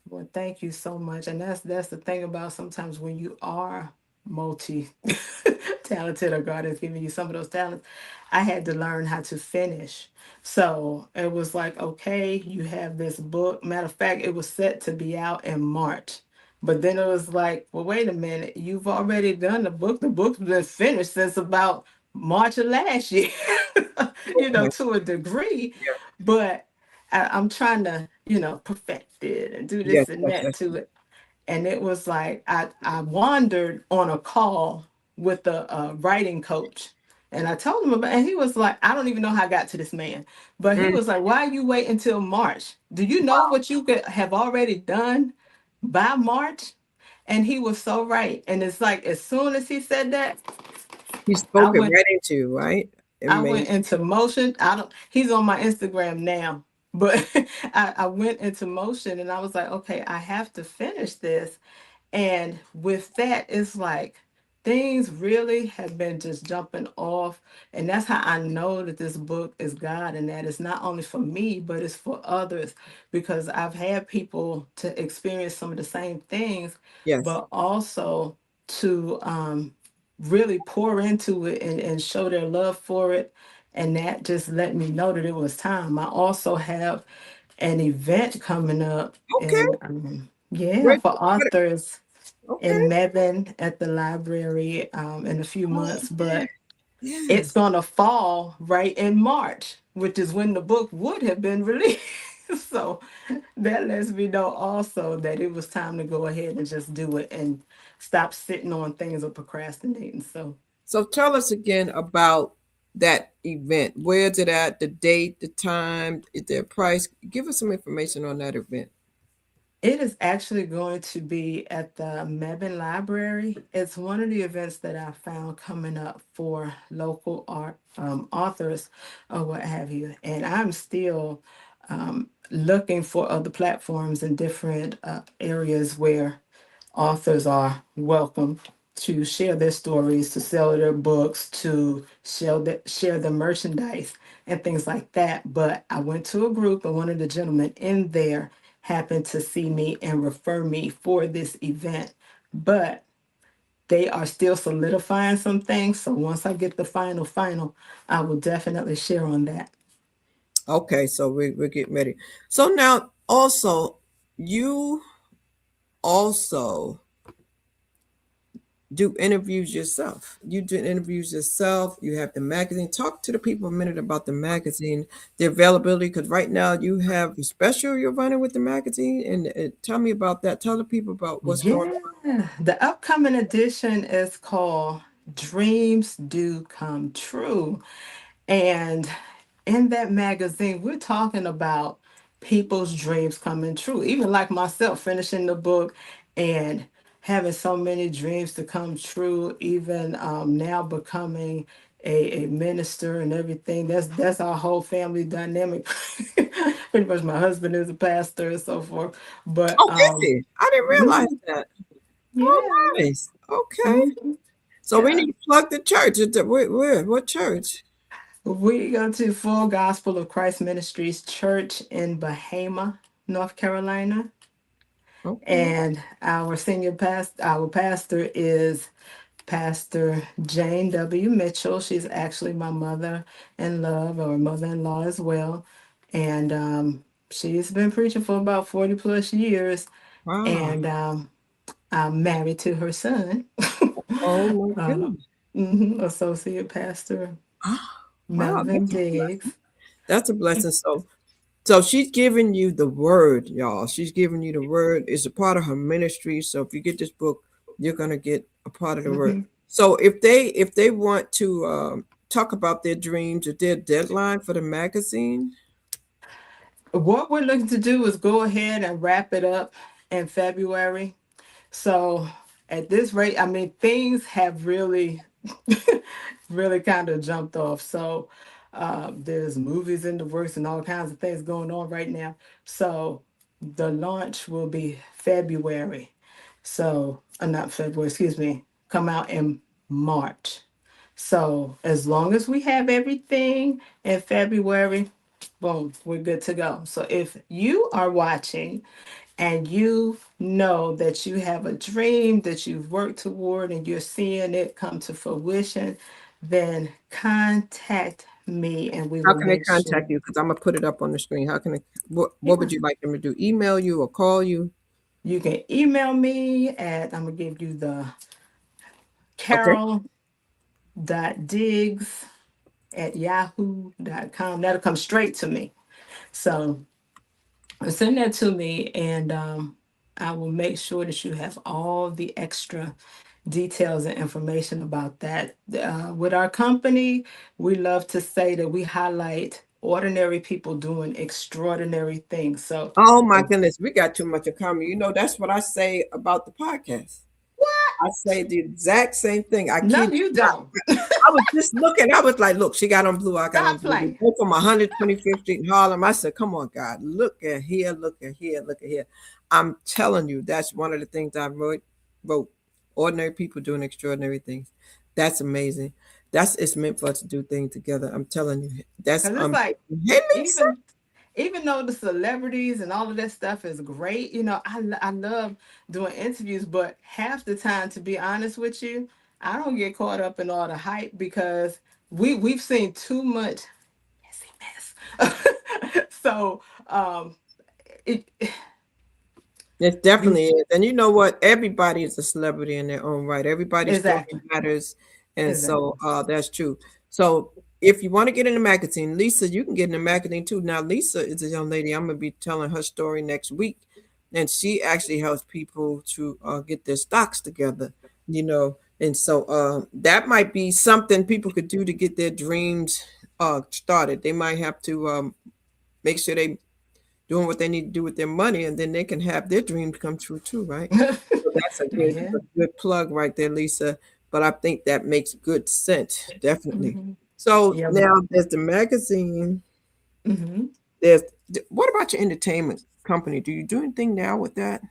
Well, thank you so much. And that's the thing about sometimes when you are multi talented or God has given you some of those talents, I had to learn how to finish. So it was like, okay, you have this book. Matter of fact, it was set to be out in March. But then it was like, well, wait a minute, you've already done the book. The book's been finished since about March of last year, Okay. to a degree. But I'm trying to, perfect it and do Yes, this and yes, that yes. to it. And it was like I wandered on a call with a writing coach. And I told him about, and he was like, I don't even know how I got to this man. But he Mm, was like, why you wait until March? Do you know what you could have already done by March? And he was so right. And it's like, as soon as he said that, he I spoke it went right into you, right? I Amazing. went into motion. I don't He's on my Instagram now. But I went into motion and I was like, okay, I have to finish this. And with that, it's like things really have been just jumping off. And that's how I know that this book is God and that it's not only for me, but it's for others. Because I've had people to experience some of the same things, Yes. but also to really pour into it and show their love for it. And that just let me know that it was time. I also have an event coming up, Okay. and yeah, Great. for authors Okay. in Mebane at the library in a few Oh, months, yeah. but it's Yes. gonna fall right in March, which is when the book would have been released. So that lets me know also that it was time to go ahead and just do it and stop sitting on things or procrastinating. So So tell us again about that event. Where's it at? The date, the time, is there a price? Give us some information on that event. it is actually going to be at the Mebane Library. It's one of the events that I found coming up for local art authors or what have you. And I'm still looking for other platforms in different areas where authors are welcome to share their stories, to sell their books, to share their merchandise and things like that. But I went to a group and one of the gentlemen in there happened to see me and refer me for this event. But they are still solidifying some things. So once I get the final, I will definitely share on that. Okay, so we're getting ready. So now also, you also do interviews yourself. You do interviews yourself. You have the magazine. Talk to the people a minute about the magazine, the availability, because right now you have a special you're running with the magazine. And tell me about that. Tell the people about what's going on. Yeah, the upcoming edition is called Dreams Do Come True. And in that magazine, we're talking about people's dreams coming true. Even like myself, finishing the book and having so many dreams to come true, even now becoming a minister and everything. That's our whole family dynamic Pretty much, my husband is a pastor and so forth. But Oh, is he? I didn't realize mhm, that. Oh, yeah. nice. Okay. Mhm, So we yeah. need to plug the church. Where? What church? We go to Full Gospel of Christ Ministries Church in Bahama, North Carolina. Okay. And our pastor is Pastor Jane W. Mitchell. She's actually my mother in love or mother in law as well. And she's been preaching for about 40 plus years. Wow. And I'm married to her son, Oh my uh, goodness. Associate Pastor Ah, wow, Melvin that's a blessing. Diggs. That's a blessing. So she's giving you the word, y'all. She's giving you the word. It's a part of her ministry. So if you get this book, you're gonna get a part of the word. Mhm. So if they want to talk about their dreams, is there a deadline for the magazine? What we're looking to do is go ahead and wrap it up in February. So at this rate, I mean, things have really, really kind of jumped off. So there's movies in the works and all kinds of things going on right now. So the launch will be February. So, not February, excuse me, come out in March. So as long as we have everything in February, boom, we're good to go. So if you are watching and you know that you have a dream that you've worked toward and you're seeing it come to fruition, then contact me and we How will can they make sure. contact you? Because I'm gonna put it up on the screen. How can they? What Yeah. would you like them to do? Email you or call you? You can email me at, I'm going to give you the Okay. carol.diggs@yahoo.com. That'll come straight to me. So send that to me, and I will make sure that you have all the extra details and information about that. With our company, we love to say that we highlight ordinary people doing extraordinary things. So, Oh my if, goodness, we got too much in common. That's what I say about the podcast. I say the exact same thing. I no, kid you you not. don't. I was just looking. I was like, look, she got on blue. I got on Stop blue. We playing. both from 125th Street in Harlem. I said, come on, God, look at here, look at here, look at here. I'm telling you, that's one of the things I wrote. Ordinary people doing extraordinary things. That's amazing. It's meant for us to do things together. I'm telling you. That's Because it's like, Hey Lisa. even even though the celebrities and all of that stuff is great, I love doing interviews, but half the time, to be honest with you, I don't get caught up in all the hype because we've seen too much mess. So it It you definitely is. And you know what? Everybody is a celebrity in their own right. Everybody's story exactly. matters. And so Exactly. that's true. So if you want to get in the magazine, Lisa, you can get in the magazine too. Now, Lisa is a young lady. I'm going to be telling her story next week. And she actually helps people to get their stocks together. And so that might be something people could do to get their dreams started. They might have to make sure they doing what they need to do with their money, and then they can have their dreams come true too, right? So that's Yeah. a good plug right there, Lisa. But I think that makes good sense, definitely. Hmm. So Yeah. now there's the magazine. Hmm. There's what about your entertainment company? Do you do anything now with that?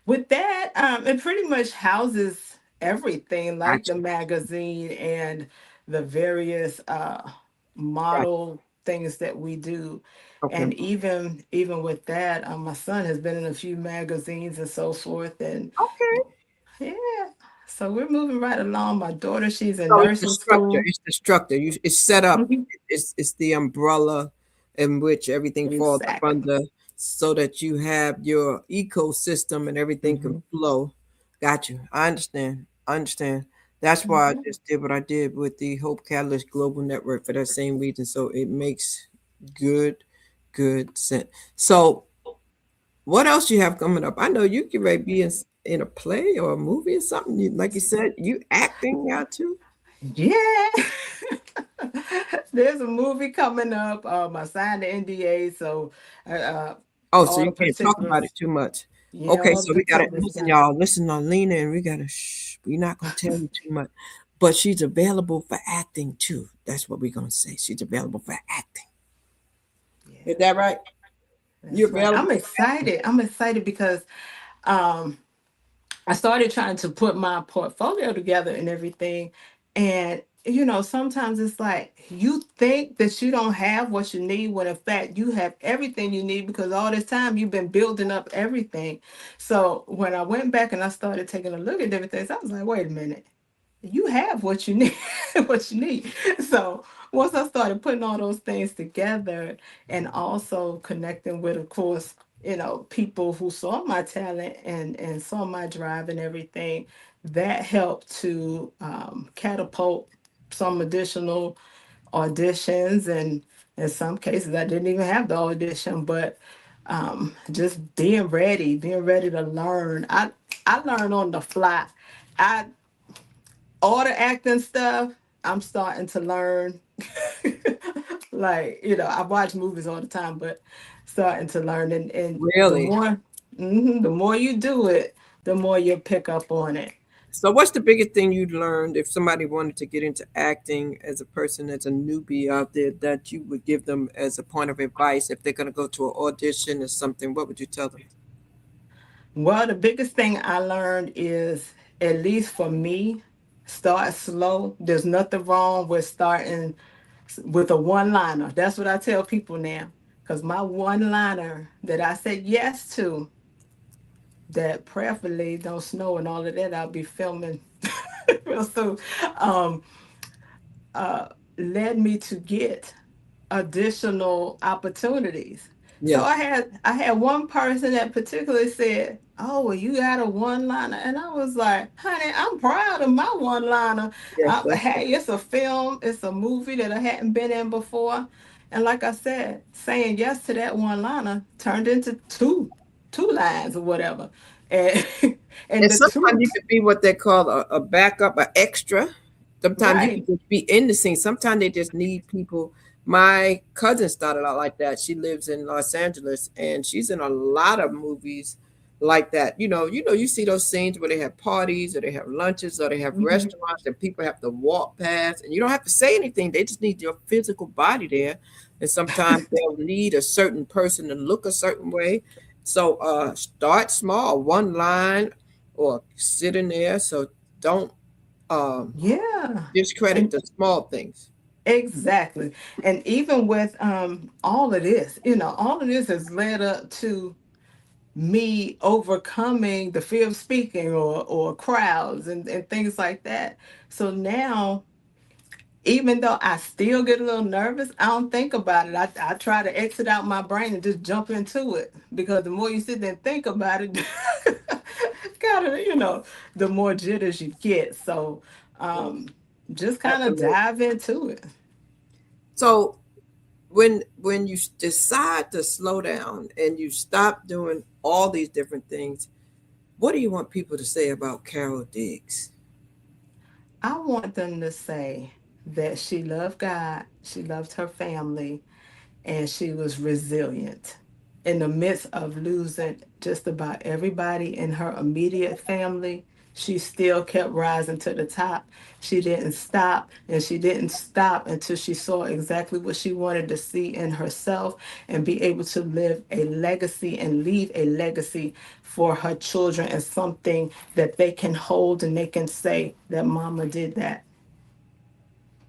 With that, it pretty much houses everything like the Gotcha. magazine and the various Gotcha. model things that we do. Okay. And even with that, my son has been in a few magazines and so forth. And Okay. yeah, so we're moving right along. My daughter, she's in So it's the nursing structure. school. It's the structure. It's set up. Mhm. It's the umbrella in which everything falls up Exactly. under, so that you have your ecosystem and everything can Hmm. flow. Got you. I understand. I understand. That's why I Hmm. just did what I did with the Hope Catalyst Global Network for that same reason. So it makes good, good sense. So what else you have coming up? I know you can ready to be in a play or a movie or something. Like you said, you acting now too. Yeah. There's a movie coming up. I signed the NDA, so Oh, so all the you can't talk about it particulars. too much. Yeah, Okay, all the so we gotta particulars listen, done. y'all. Listen on Lena, and we gotta shh. We're not gonna tell you too much, but she's available for acting too. That's what we're gonna say. She's available for acting. Is that right? You That's right. available? I'm excited. I'm excited because um, I started trying to put my portfolio together and everything. And, sometimes it's like you think that you don't have what you need when in fact you have everything you need because all this time you've been building up everything. So when I went back and I started taking a look at everything, I was like, wait a minute, you have what you need. What you need. So once I started putting all those things together and also connecting with, of course, people who saw my talent and saw my drive and everything, that helped to catapult some additional auditions. And in some cases I didn't even have the audition, but just being ready to learn. I learn on the fly. I All the acting stuff, I'm starting to learn. Like, I watch movies all the time, but starting to learn. And Really? the more you do it, the more you'll pick up on it. So, what's the biggest thing you learned if somebody wanted to get into acting as a person, as a newbie out there, that you would give them as a point of advice if they're going to go to an audition or something? What would you tell them? Well, the biggest thing I learned is, at least for me, start slow. There's nothing wrong with starting with a one liner. That's what I tell people now. Because my one liner that I said yes to, that prayerfully don't snow and all of that, I'll be filming real soon, um, uh, led me to get additional opportunities. So Yeah. I had one person that particularly said, "Oh, well, you got a one liner," and I was like, "Honey, I'm proud of my one liner. Yes, that's Hey, it's a film, it's a movie that I hadn't been in before." And like I said, saying yes to that one liner turned into two lines or whatever, and and And the sometimes two, you could be what they call a backup, an extra. Sometimes you right. could just be in the scene. Sometimes they just need people. My cousin started out like that. She lives in Los Angeles, and she's in a lot of movies like that. You see those scenes where they have parties, or they have lunches, or they have Mhm. restaurants, and people have to walk past, and you don't have to say anything. They just need your physical body there. And sometimes they'll need a certain person to look a certain way. So start small, one line, or sitting there. So don't um, Yeah. discredit And the small things. exactly. And even with all of this, all of this has led up to me overcoming the fear of speaking or crowds and things like that. So now, even though I still get a little nervous, I don't think about it. I try to exit out my brain and just jump into it, because the more you sit there and think about it, kind of, the more jitters you get. So um, just kind of Absolutely. dive into it. So when you decide to slow down and you stop doing all these different things, what do you want people to say about Carol Diggs? I want them to say that she loved God, she loved her family, and she was resilient. In the midst of losing just about everybody in her immediate family, she still kept rising to the top. She didn't stop, and she didn't stop until she saw exactly what she wanted to see in herself and be able to live a legacy and leave a legacy for her children, as something that they can hold and they can say that mama did that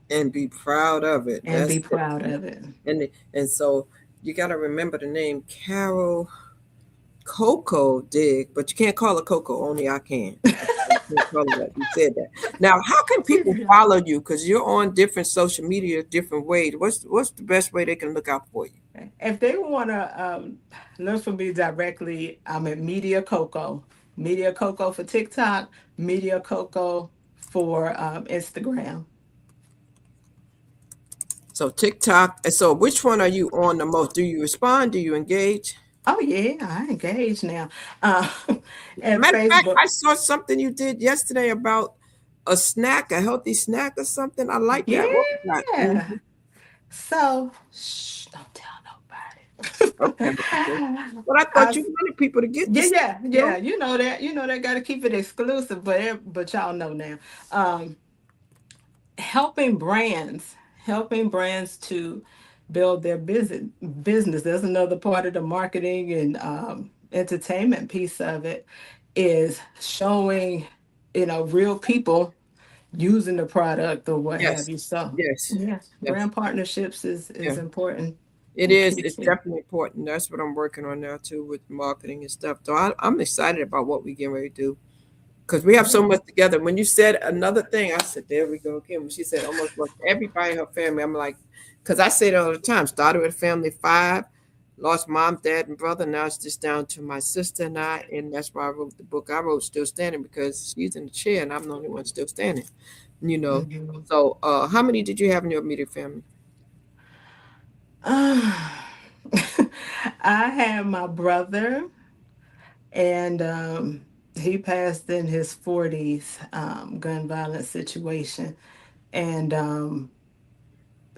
And be proud of it. and That's be it. proud of it. And so you got to remember the name Carol Coco Dig, but you can't call her Coco. Only I can. I can't call her that. You said that. Now, how can people follow you? Because you're on different social media, different ways. What's the best way they can look out for you? If they want to learn from me directly, I'm at Media Coco. Media Coco for TikTok, Media Coco for Instagram. So TikTok. And so, which one are you on the most? Do you respond? Do you engage? Oh, yeah, I engage now. Uh, and Matter of fact, Facebook. I saw something you did yesterday about a snack, a healthy snack or something. I like that. What was that? Yeah. So, shh, don't tell Okay. nobody. Okay. But I thought I, you wanted people to get yeah, this. yeah, You know? yeah. You know that. Got to keep it exclusive, but y'all know now. Um, helping brands to build their business. There's another part of the marketing and entertainment piece of it is showing, real people using the product or what have Yes, you. So yes, yeah, yes. brand partnerships is Yeah, important it and is. key It's too. definitely important. That's what I'm working on now too with marketing and stuff. So I'm excited about what we getting ready to do because we have so Great. much together. When you said another thing, I said, "There we go again." When she said almost like everybody in her family, I'm like, because I say it all the time. Started with family five, lost mom, dad, and brother. Now it's just down to my sister and I, and that's why I wrote the book. I wrote "Still Standing" because she's in the chair and I'm the only one still standing. You know. Mhm. So, how many did you have in your immediate family? I had my brother, and he passed in his 40s, gun violence situation. And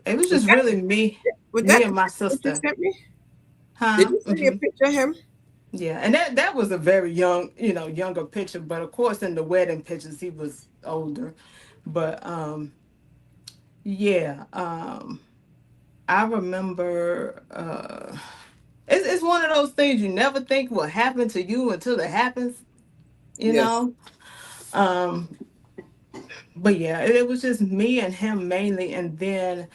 it was Was just that really me, was me that the and my picture you sister. sent me? Did Huh? you send me a picture of him? Yeah, and that was a very young, younger picture. But of course, in the wedding pictures, he was older. But yeah, I remember. It's one of those things you never think will happen to you until it happens. You Yes. know. Um, but yeah, it was just me and him mainly, and then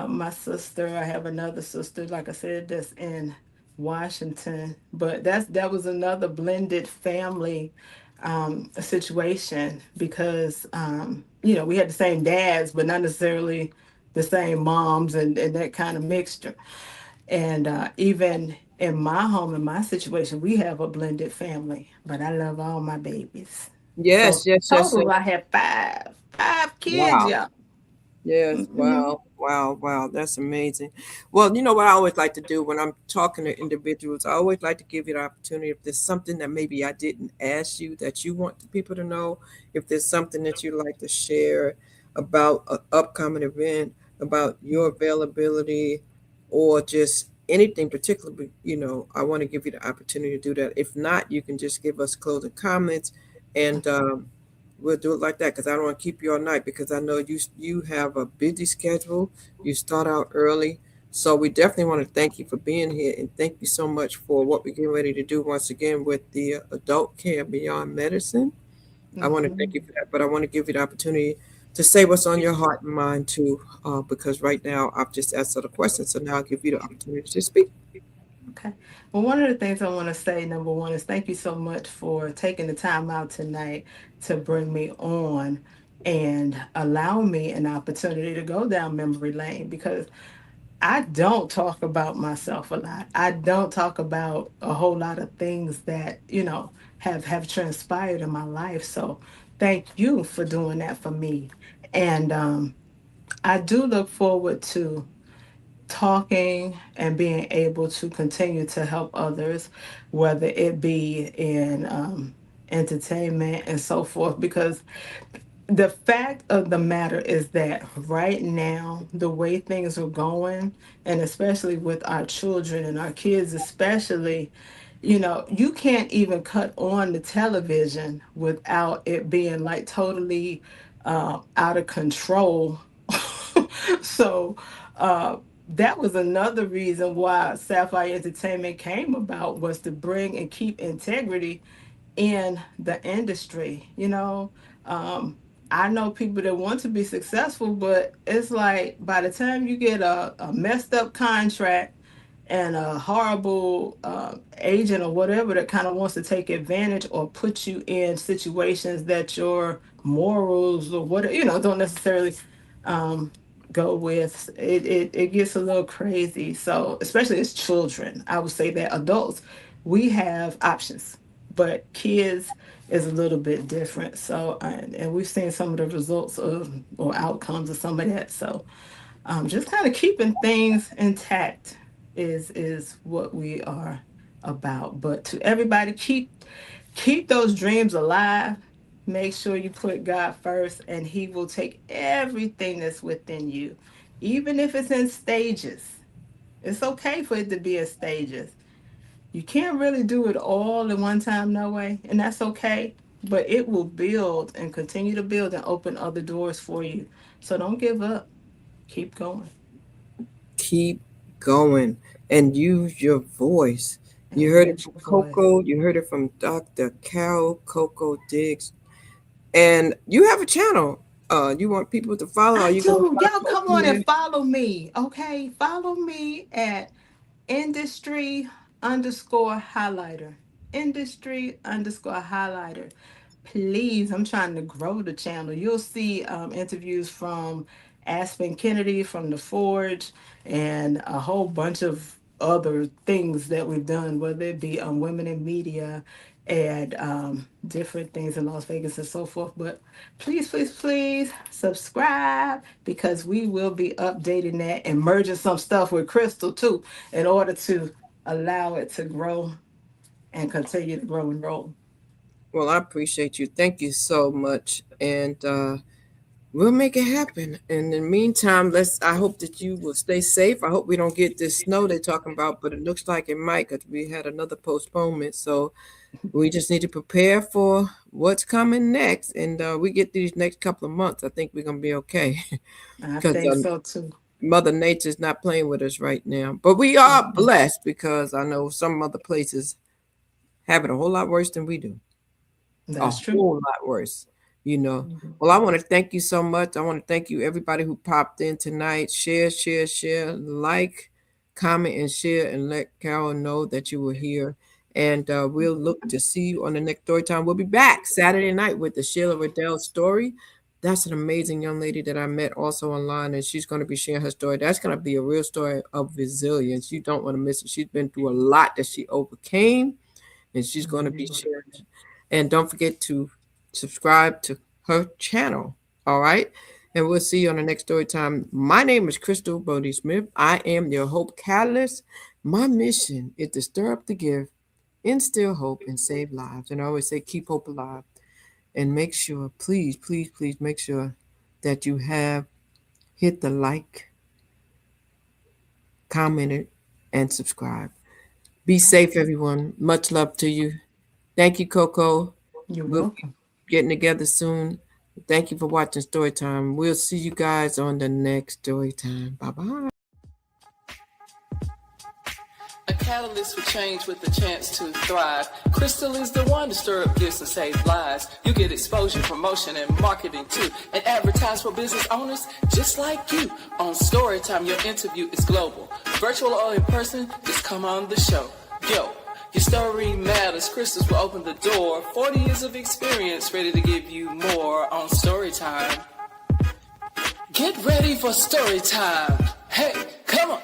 my sister. I have another sister, like I said, that's in Washington. But that was another blended family situation because we had the same dads, but not necessarily the same moms and that kind of mixture. And even in my home, in my situation, we have a blended family. But I love all my babies. So Yes, yes, yes, yes. total, I have five kids, Wow. y'all. Yes, Hmm. wow, wow, wow. That's amazing. Well, you know what I always like to do when I'm talking to individuals, I always like to give you the opportunity if there's something that maybe I didn't ask you that you want the people to know, if there's something that you'd like to share about an upcoming event, about your availability, or just anything particular, I want to give you the opportunity to do that. If not, you can just give us closing comments and we'll do it like that because I don't want to keep you all night because I know you have a busy schedule. You start out early. So we definitely want to thank you for being here and thank you so much for what we're getting ready to do once again with the adult care beyond medicine. I want to thank you Hmm. for that, but I want to give you the opportunity to say what's on your heart and mind too, because right now I've just asked other questions, so now I'll give you the opportunity to speak. Okay. Well, one of the things I want to say, number one, is thank you so much for taking the time out tonight to bring me on and allow me an opportunity to go down memory lane because I don't talk about myself a lot. I don't talk about a whole lot of things that, have transpired in my life. So thank you for doing that for me. And I do look forward to talking and being able to continue to help others, whether it be in entertainment and so forth, because the fact of the matter is that right now, the way things are going, and especially with our children and our kids, especially, you can't even cut on the television without it being like totally out of control. So, that was another reason why Sapphire Entertainment came about was to bring and keep integrity in the industry. I know people that want to be successful, but it's like by the time you get a messed up contract and a horrible agent or whatever that kind of wants to take advantage or put you in situations that your morals or what don't necessarily um, go with it gets a little crazy. So especially as children, I would say that adults, we have options, but kids is a little bit different. So and we've seen some of the results of or outcomes of some of that. So just kind of keeping things intact is what we are about. But to everybody, keep those dreams alive. Make sure you put God first, and He will take everything that's within you, even if it's in stages. It's okay for it to be in stages. You can't really do it all in one time, no way, and that's okay. But it will build and continue to build and open other doors for you. So don't give up. Keep going. Keep going and use your voice. You heard it Enrich from your voice. Coco, you heard it from Dr. Carol CocoDiggs, and you have a channel. You want people to follow? Are I you gonna do. start Y'all come posting on there? and follow me. Okay. Follow me at industry underscore highlighter. Industry underscore highlighter. Please, I'm trying to grow the channel. You'll see interviews from Aspen Kennedy from The Forge and a whole bunch of other things that we've done, whether it be women in media and different things in Las Vegas and so forth. But please, please, please subscribe because we will be updating that and merging some stuff with Crystal too in order to allow it to grow and continue to grow and roll. Well, I appreciate you. Thank you so much, and we'll make it happen. In the meantime, let's. I hope that you will stay safe. I hope we don't get this snow they're talking about, but it looks like it might because we had another postponement. So we just need to prepare for what's coming next, and we get these next couple of months. I think we're gonna be okay I because think so too. Mother Nature's not playing with us right now. But we are Mm-mm. blessed because I know some other places have it a whole lot worse than we do. A That's true. whole lot worse, you know. Mhm. Well, I want to thank you so much. I want to thank you, everybody who popped in tonight. Share, share, share, like, comment, and share, and let Carol know that you were here. And we'll look to see you on the next story time. We'll be back Saturday night with the Sheila Riddell story. That's an amazing young lady that I met also online, and she's going to be sharing her story. That's going to be a real story of resilience. You don't want to miss it. She's been through a lot that she overcame, and she's going to be Mhm. sharing it. And don't forget to subscribe to her channel. All right. And we'll see you on the next story time. My name is Crystal Bodie Smith. I am your hope catalyst. My mission is to stir up the gift, instill hope, and save lives. And I always say, keep hope alive. And make sure, please, please, please make sure that you have hit the like, commented, and subscribe. Be safe, everyone. Much love to you. Thank you, Coco. You're We'll be welcome. getting together soon. Thank you for watching Storytime. We'll see you guys on the next Storytime. Bye bye. A catalyst for change with the chance to thrive. Crystal is the one to stir up gifts and save lives. You get exposure, promotion, and marketing too. And advertise for business owners just like you. On Storytime, your interview is global. Virtual or in person, just come on the show. Yo, your story matters. Crystals will open the door. 40 years of experience ready to give you more on Storytime. Get ready for Storytime. Hey, come on.